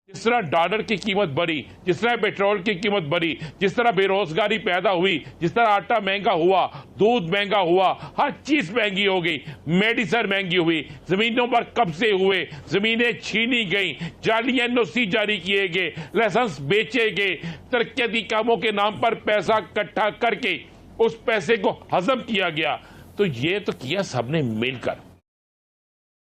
जिस तरह डॉलर की कीमत बढ़ी, जिस तरह पेट्रोल की कीमत बढ़ी, जिस तरह बेरोजगारी पैदा हुई, जिस तरह आटा महंगा हुआ, दूध महंगा हुआ, हर चीज महंगी हो गई, मेडिसिन महंगी हुई, जमीनों पर कब्जे हुए, जमीनें छीनी गई, जाली एनओसी जारी किए गए, लाइसेंस बेचे गए, तरक्याती कामों के नाम पर पैसा इकट्ठा करके उस पैसे को हजम किया गया। तो ये तो किया सबने मिलकर।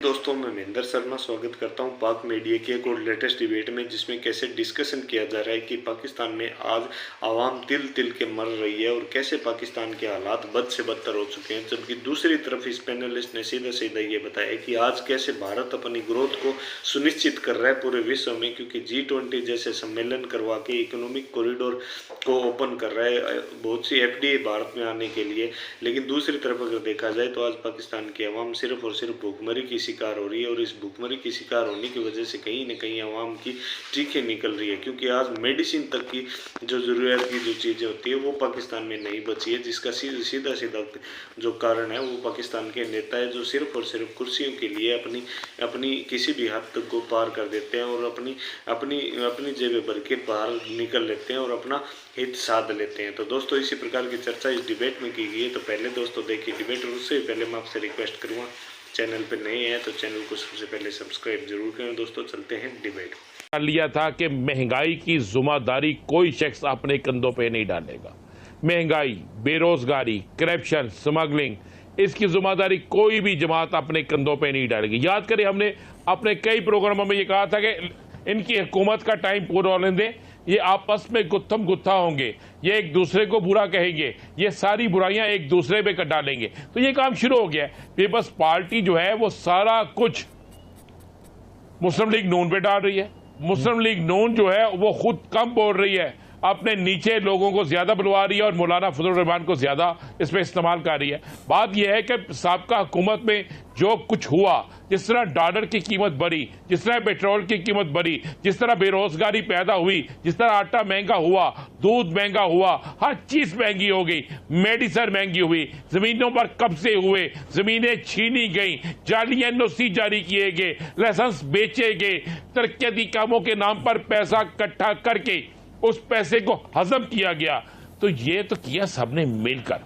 दोस्तों, मैं महेंद्र शर्मा स्वागत करता हूं पाक मीडिया की एक और लेटेस्ट डिबेट में, जिसमें कैसे डिस्कशन किया जा रहा है कि पाकिस्तान में आज आवाम तिल तिल के मर रही है और कैसे पाकिस्तान के हालात बद से बदतर हो चुके हैं। जबकि दूसरी तरफ इस पैनलिस्ट ने सीधा सीधा ये बताया कि आज कैसे भारत अपनी ग्रोथ को सुनिश्चित कर रहा है पूरे विश्व में, क्योंकि G20 जैसे सम्मेलन करवा के इकोनॉमिक कॉरिडोर को ओपन कर रहा है बहुत सी FDI भारत में आने के लिए। लेकिन दूसरी तरफ अगर देखा जाए तो आज पाकिस्तान की आवाम सिर्फ और सिर्फ भूखमरी की शिकार हो रही है और इस भूखमरी की शिकार होने की वजह से कहीं न कहीं आवाम की चीखें निकल रही है, क्योंकि आज मेडिसिन तक की जो ज़रूरत की जो चीज़ें होती है वो पाकिस्तान में नहीं बची है, जिसका सीधा सीधा जो कारण है वो पाकिस्तान के नेता है जो सिर्फ और सिर्फ कुर्सियों के लिए अपनी किसी भी हद तक को पार कर देते हैं और अपनी जेबें भर के बाहर निकल लेते हैं और अपना हित साध लेते हैं। तो दोस्तों, इसी प्रकार की चर्चा इस डिबेट में की गई है। तो पहले दोस्तों देखिए डिबेट, और उससे पहले मैं आपसे रिक्वेस्ट करूँगा, चैनल पर नए हैं तो चैनल को सबसे पहले सब्सक्राइब जरूर करें। दोस्तों, चलते हैं डिबेट। लिया था कि महंगाई की जिम्मेदारी कोई शख्स अपने कंधों पे नहीं डालेगा। महंगाई, बेरोजगारी, करप्शन, स्मगलिंग, इसकी जिम्मेदारी कोई भी जमात अपने कंधों पे नहीं डालेगी। याद करें, हमने अपने कई प्रोग्रामों में ये कहा था कि इनकी हुकूमत का टाइम पूरा होने दें, ये आपस में गुत्थम गुत्था होंगे, ये एक दूसरे को बुरा कहेंगे, ये सारी बुराइयां एक दूसरे पे कर डालेंगे। तो ये काम शुरू हो गया। पीपल्स पार्टी जो है वो सारा कुछ मुस्लिम लीग नून पे डाल रही है। मुस्लिम लीग नून जो है वो खुद कम बोल रही है, अपने नीचे लोगों को ज्यादा बुलवा रही है और मौलाना फजल रहमान को ज्यादा इस पर इस्तेमाल कर रही है। बात यह है कि साबका हुकूमत में जो कुछ हुआ, जिस तरह डॉलर की कीमत बढ़ी, जिस तरह पेट्रोल की कीमत बढ़ी, जिस तरह बेरोजगारी पैदा हुई, जिस तरह आटा महंगा हुआ, दूध महंगा हुआ, हर चीज महंगी हो गई, मेडिसिन महंगी हुई, जमीनों पर कब्जे हुए, जमीनें छीनी गई, जाली एनओसी जारी किए गए, लाइसेंस बेचे गए, तरक्याती कामों के नाम पर पैसा इकट्ठा करके उस पैसे को हजम किया गया। तो ये तो किया सबने मिलकर,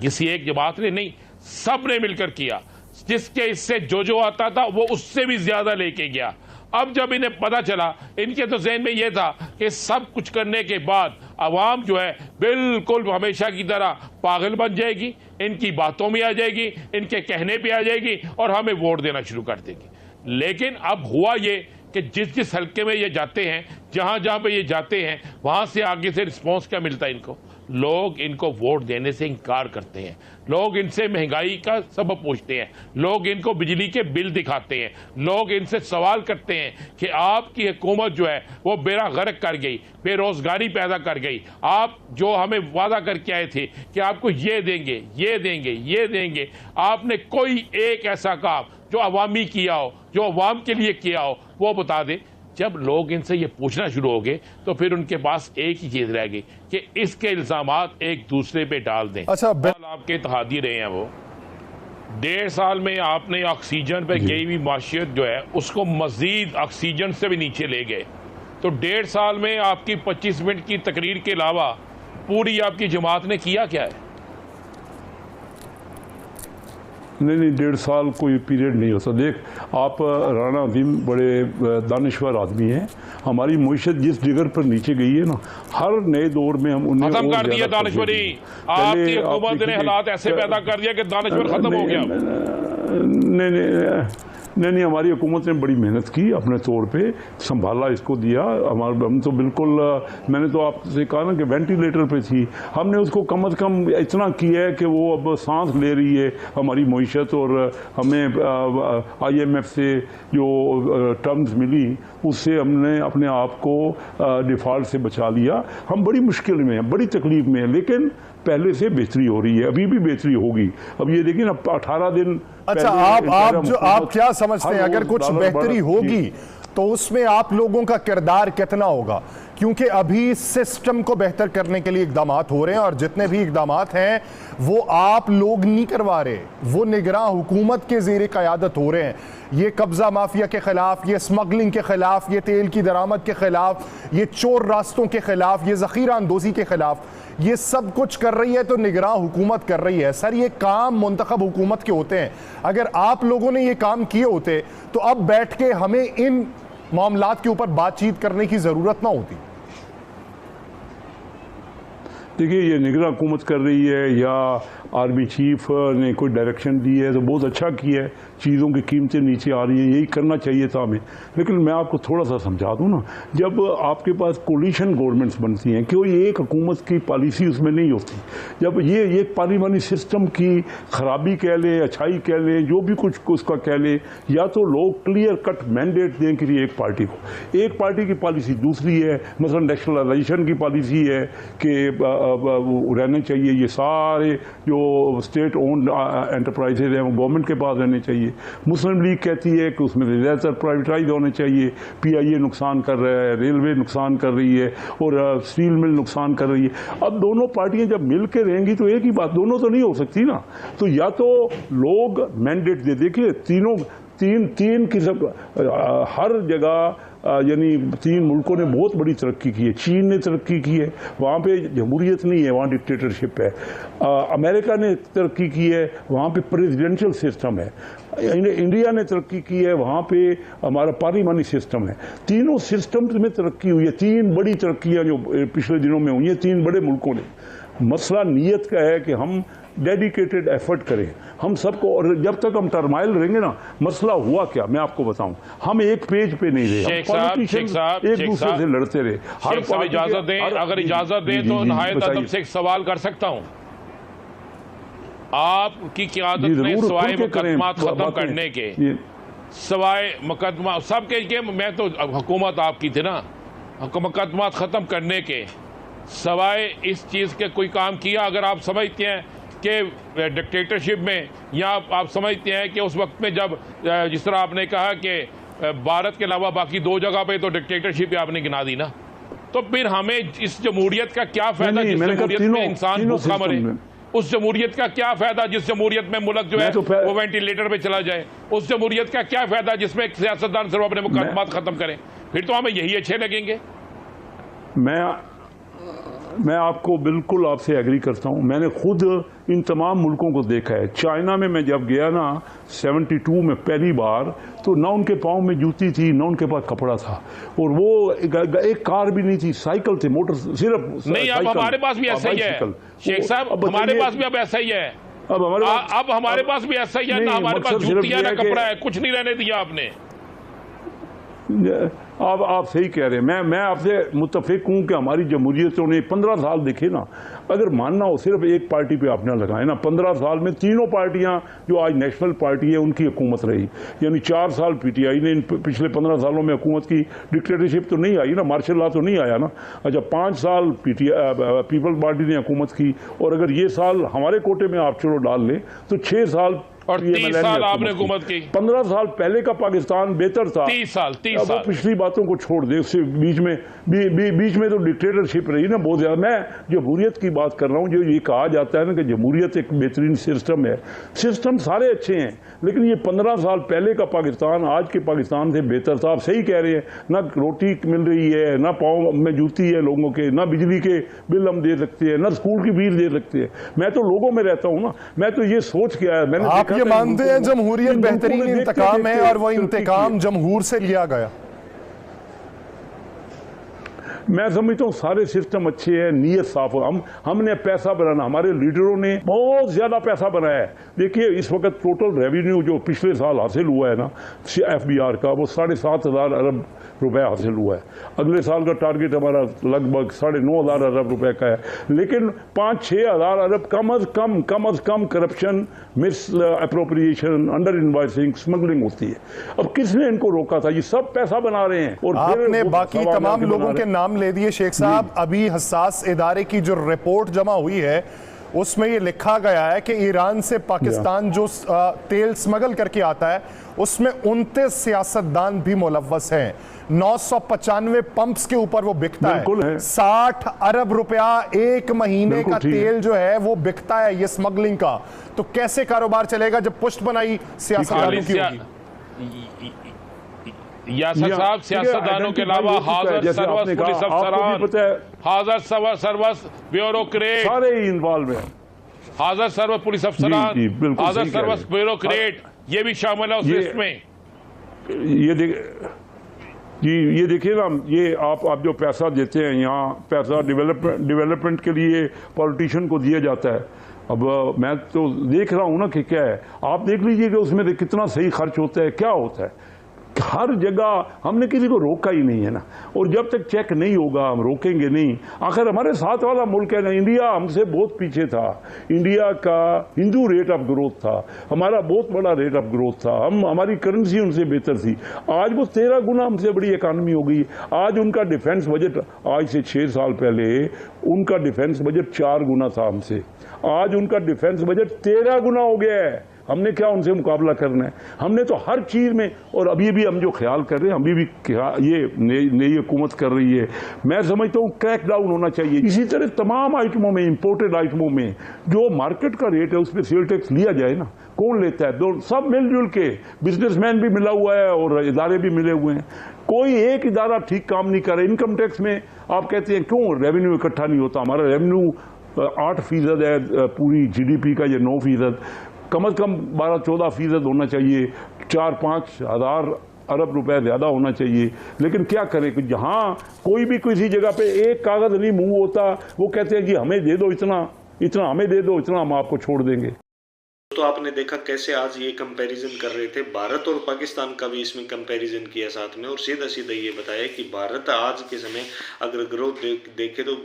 किसी एक जमात ने नहीं, सबने मिलकर किया। जिसके इससे जो आता था वो उससे भी ज्यादा लेके गया। अब जब इन्हें पता चला, इनके तो ज़हन में यह था कि सब कुछ करने के बाद आवाम जो है बिल्कुल हमेशा की तरह पागल बन जाएगी, इनकी बातों में आ जाएगी, इनके कहने पे आ जाएगी और हमें वोट देना शुरू कर देगी। लेकिन अब हुआ ये कि जिस जिस हल्के में ये जाते हैं, जहां जहां पे ये जाते हैं, वहां से आगे से रिस्पांस क्या मिलता है इनको? लोग इनको वोट देने से इनकार करते हैं, लोग इनसे महंगाई का सबब पूछते हैं, लोग इनको बिजली के बिल दिखाते हैं, लोग इनसे सवाल करते हैं कि आपकी हुकूमत जो है वो बेड़ा गर्क कर गई, बेरोजगारी पैदा कर गई। आप जो हमें वादा करके आए थे कि आपको ये देंगे, ये देंगे, ये देंगे, आपने कोई एक ऐसा काम जो अवामी किया हो, जो अवाम के लिए किया हो, वो बता दें। जब लोग इनसे ये पूछना शुरू हो गए तो फिर उनके पास एक ही चीज रह गई कि इसके इल्जामात एक दूसरे पे डाल दें। अच्छा, आपके इत्तेहादी रहे हैं वो 1.5 साल में आपने ऑक्सीजन पे गई हुई माशियत जो है उसको मजीद ऑक्सीजन से भी नीचे ले गए। तो 1.5 साल में आपकी 25 मिनट की तकरीर के अलावा पूरी आपकी जमात ने किया क्या है? नहीं, 1.5 साल कोई पीरियड नहीं होता। देख, आप राना अजीम बड़े दानिश्वर आदमी हैं। हमारी मुईशत जिस जिगर पर नीचे गई है ना, हर नए दौर में हम उन्हें खत्म कर दिया दानिश्वरी। आपकी हुकूमत ने हालात ऐसे पैदा कर दिया कि दानिश्वर खत्म हो गया। नहीं, हमारी हुकूमत ने बड़ी मेहनत की, अपने तौर पे संभाला, इसको दिया। हम तो बिल्कुल, मैंने तो आपसे कहा ना कि वेंटिलेटर पे थी, हमने उसको कम अज़ कम इतना किया है कि वो अब सांस ले रही है हमारी मईशत। और हमें IMF से जो टर्म्स मिली उससे हमने अपने आप को डिफ़ॉल्ट से बचा लिया। हम बड़ी मुश्किल में हैं, बड़ी तकलीफ में हैं, लेकिन पहले से बेहतरी हो रही है, अभी भी बेहतरी होगी। अब ये देखिए ना, 18 दिन। अच्छा, आप क्या समझते हैं, अगर कुछ बेहतरी होगी तो उसमें आप लोगों का किरदार कितना होगा? क्योंकि अभी सिस्टम को बेहतर करने के लिए इकदाम हो रहे हैं और जितने भी इकदाम हैं वो आप लोग नहीं करवा रहे, वो निगरान हुकूमत के ज़ेरे क़यादत हो रहे हैं। ये कब्ज़ा माफिया के खिलाफ, ये स्मगलिंग के खिलाफ, ये तेल की दरामद के खिलाफ, ये चोर रास्तों के खिलाफ, ये ज़ख़ीरा अंदोज़ी के खिलाफ, ये सब कुछ कर रही है तो निगरान हुकूमत कर रही है। सर ये काम मुंतखब हुकूमत के होते हैं। अगर आप लोगों ने ये काम किए होते तो अब बैठ के हमें इन मामलात के ऊपर बातचीत करने की ज़रूरत ना होती। देखिए, ये निगरान हुकूमत कर रही है या आर्मी चीफ ने कोई डायरेक्शन दी है तो बहुत अच्छा किया है, चीज़ों की कीमतें नीचे आ रही हैं, यही करना चाहिए था हमें। लेकिन मैं आपको थोड़ा सा समझा दूँ ना, जब आपके पास कोलिशन गवर्नमेंट्स बनती हैं, कोई एक हुकूमत की पॉलिसी उसमें नहीं होती। जब ये पार्लियामानी सिस्टम की खराबी कह लें, अच्छाई कह लें, जो भी कुछ उसका कह लें, या तो लोग क्लियर कट मैंडेट दें कि एक पार्टी को, एक पार्टी की पॉलिसी दूसरी है। मसलन नेशनलाइजेशन की पॉलिसी है कि रहने चाहिए ये सारे जो स्टेट ओन्ड एंटरप्राइजेज हैं वो गवर्नमेंट के पास रहने चाहिए। मुस्लिम लीग कहती है कि उसमें ज़्यादातर प्राइवेटाइज होने चाहिए। पीआईए नुकसान कर रहा है, रेलवे नुकसान कर रही है और स्टील मिल नुकसान कर रही है। अब दोनों पार्टियां जब मिल के रहेंगी तो एक ही बात, दोनों तो नहीं हो सकती ना। तो या तो लोग मैंडेट दे, देखिए तीन किस्म हर जगह यानी तीन मुल्कों ने बहुत बड़ी तरक्की की है। चीन ने तरक्की की है, वहाँ पे जमहूरियत नहीं है, वहाँ डिक्टेटरशिप है। अमेरिका ने तरक्की की है, वहाँ पे प्रेसिडेंशियल सिस्टम है। इंडिया ने तरक्की की है, वहाँ पे हमारा पार्लियामानी सिस्टम है। तीनों सिस्टम में तरक्की हुई है। तीन बड़ी तरक्कियाँ जो पिछले दिनों में हुई हैं तीन बड़े मुल्कों ने। मसला नीयत का है कि हम डेडिकेटेड एफर्ट करें हम सबको, और जब तक हम टर्माइल रहेंगे ना, मसला हुआ क्या मैं आपको बताऊं, हम एक पेज पे नहीं रहे, एक दूसरे से लड़ते रहे। हर इजाजत दें, अगर इजाजत दें तो नहायत अदब से एक सवाल कर सकता हूं। आपकी क़यादत में सवाए मुकदमात खत्म करने के, सवाए मुकदमा सबके, मैं तो हुकूमत आपकी थी ना, मुकदमात खत्म करने के सवाए इस चीज़ के कोई काम किया? अगर आप समझते हैं कि डिक्टेटरशिप में, या आप समझते हैं कि उस वक्त में जब जिस तरह आपने कहा कि भारत के अलावा बाकी दो जगह पे तो डिक्टेटरशिप आपने गिना दी ना, तो फिर हमें इस जमहूरियत का क्या फायदा जिस जमहूरियत में इंसान भूखा मरे? उस जमहूरियत का क्या फायदा जिस जमहूरियत में मुल्क जो है वो वेंटिलेटर पे चला जाए? उस जमहूरियत का क्या फायदा जिसमें एक सियासतदान सिर्फ अपने मुकदमात खत्म करें? फिर तो हमें यही अच्छे लगेंगे। मैं आपको बिल्कुल आपसे एग्री करता हूं। मैंने खुद इन तमाम मुल्कों को देखा है। चाइना में मैं जब गया ना 72 में पहली बार, तो ना उनके पाँव में जूती थी, ना उनके पास कपड़ा था, और वो एक कार भी नहीं थी, साइकिल थे, मोटर सिर्फ नहीं। अब हमारे पास भी ऐसा ही है शेख साहब, हमारे पास भी अब ऐसा ही है। अब हमारे पास भी ऐसा ही है ना, हमारे पास जूती है ना कपड़ा है, कुछ नहीं रहने दिया आपने। आप सही कह रहे हैं। मैं आपसे मुत्तफिक हूँ कि हमारी जमहूरियतों ने 15 साल देखे ना, अगर मानना हो सिर्फ एक पार्टी पे आपने लगाए ना, 15 साल में तीनों पार्टियां जो आज नेशनल पार्टी है उनकी हुकूमत रही। यानी 4 साल पीटीआई ने पिछले 15 सालों में हुकूमत की। डिक्टेटरशिप तो नहीं आई ना, मार्शल लॉ तो नहीं आया ना। अच्छा, 5 साल पीपल्स पार्टी ने हुकूमत की, और अगर ये साल हमारे कोटे में आप चलो डाल लें तो 6 साल और 30 साल आपने हुकूमत की। 15 साल पहले का पाकिस्तान बेहतर था। 30 साल पिछली बातों को छोड़ दे, उससे बीच में तो डिक्टेटरशिप रही ना बहुत ज्यादा। मैं जमहूरियत की बात कर रहा हूँ। जो ये कहा जाता है ना कि जमहूरियत एक बेहतरीन सिस्टम है, सिस्टम सारे अच्छे हैं, लेकिन ये 15 साल पहले का पाकिस्तान आज के पाकिस्तान से बेहतर था। आप सही कह रहे हैं, ना रोटी मिल रही है, ना पाँव में जूती है लोगों के, ना बिजली के बिल हम दे सकते हैं, ना स्कूल की फीस दे सकते हैं। मैं तो लोगों में रहता हूँ ना, मैं तो ये सोच के आया। मैंने ये मानते हैं जमहूरियत बेहतरीन इंतकाम है और वो इंतकाम जमहूर से लिया गया? मैं समझता हूँ सारे सिस्टम अच्छे हैं, नीयत साफ हो। हमने पैसा बनाना, हमारे लीडरों ने बहुत ज्यादा पैसा बनाया है। देखिए इस वक्त टोटल रेवेन्यू जो पिछले साल हासिल हुआ है ना FBR का, वो 7,500 अरब रुपए हासिल हुआ है। अगले साल का टारगेट हमारा लगभग 9,500 अरब रुपए का है। लेकिन 5-6 हज़ार अरब कम अज कम corruption, misappropriation, under invoicing, smuggling होती है। अब किसने इनको रोका था? ये सब पैसा बना रहे हैं। और आपने बाकी तमाम लोगों के नाम ले दिए शेख साहब। अभी हसास इदारे की जो रिपोर्ट जमा हुई है उसमें ये लिखा गया है कि ईरान से पाकिस्तान जो तेल स्मगल करके आता है उसमें 29 सियासतदान भी मुलव्वस हैं। 995 पंप्स के ऊपर वो बिकता है। 60 अरब रुपया एक महीने का तेल जो है वो बिकता है ये स्मगलिंग का। तो कैसे कारोबार चलेगा जब पुष्ट बनाई सियासतदानों की होगी? यासर साहब, सियासतदानों के अलावा हाजर सर्वस पुलिस अफसरान, हाजर सर्वस ब्यूरोक्रेट, सारे इन्वॉल्व हैं। हाजर सर्वस पुलिस अफसरान, हाजर सर्वस ब्यूरोक्रेट, ये भी शामिल है उस लिस्ट में। ये देखिए ना, ये आप जो पैसा देते हैं, यहाँ पैसा डेवलपमेंट के लिए पॉलिटिशियन को दिया जाता है। अब मैं तो देख रहा हूँ ना कि क्या है, आप देख लीजिए कि उसमें कितना सही खर्च होता है, क्या होता है। हर जगह हमने किसी को रोका ही नहीं है ना, और जब तक चेक नहीं होगा हम रोकेंगे नहीं। आखिर हमारे साथ वाला मुल्क है ना, इंडिया हमसे बहुत पीछे था। इंडिया का हिंदू रेट ऑफ ग्रोथ था, हमारा बहुत बड़ा रेट ऑफ ग्रोथ था, हमारी करेंसी उनसे बेहतर थी। आज वो 13 गुना हमसे बड़ी इकानमी हो गई। आज उनका डिफेंस बजट, आज से 6 साल पहले उनका डिफेंस बजट 4 गुना था हमसे, आज उनका डिफेंस बजट 13 गुना हो गया है। हमने क्या उनसे मुकाबला करना है? हमने तो हर चीज में, और अभी भी हम जो ख्याल कर रहे हैं, अभी भी ये नई हुकूमत कर रही है, मैं समझता हूँ क्रैक डाउन होना चाहिए। इसी तरह तमाम आइटमों में, इंपोर्टेड आइटमों में जो मार्केट का रेट है उस पर सेल टैक्स लिया जाए ना। कौन लेता है? सब मिलजुल के, बिजनेसमैन भी मिला हुआ है और इदारे भी मिले हुए हैं। कोई एक इदारा ठीक काम नहीं कर रहा। इनकम टैक्स में आप कहते हैं क्यों रेवेन्यू इकट्ठा नहीं होता? हमारा रेवेन्यू 8% है पूरी GDP का, ये 9%। कम से कम 12-14% होना चाहिए, 4-5 हज़ार अरब रुपए ज़्यादा होना चाहिए। लेकिन क्या करें कि जहाँ कोई भी किसी जगह पे एक कागज़ नहीं मूव होता, वो कहते हैं कि हमें दे दो इतना, इतना हमें दे दो, इतना हम आपको छोड़ देंगे। तो आपने देखा कैसे आज ये कंपैरिजन कर रहे थे, भारत और पाकिस्तान का भी इसमें कंपैरिजन किया साथ में, और सीधा सीधा ये बताया कि भारत आज के समय अगर ग्रोथ देखे तो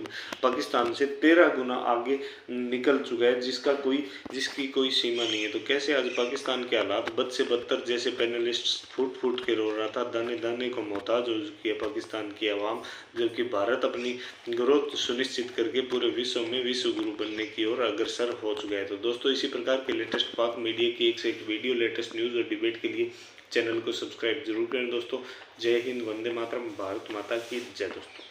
पाकिस्तान से 13 गुना आगे निकल चुका है, जिसकी कोई सीमा नहीं है। तो कैसे आज पाकिस्तान के हालात बद से बदतर, जैसे पैनलिस्ट फूट के रो रहा था, दाने दाने को मोहताज हो चुकी है पाकिस्तान की आवाम, जबकि भारत अपनी ग्रोथ सुनिश्चित करके पूरे विश्व में विश्व गुरु बनने की ओर अग्रसर हो चुका है। तो दोस्तों, इसी प्रकार के लेटेस्ट पाक मीडिया की एक से एक वीडियो, लेटेस्ट न्यूज़ और डिबेट के लिए चैनल को सब्सक्राइब जरूर करें दोस्तों। जय हिंद, वंदे मातरम, भारत माता की जय दोस्तों।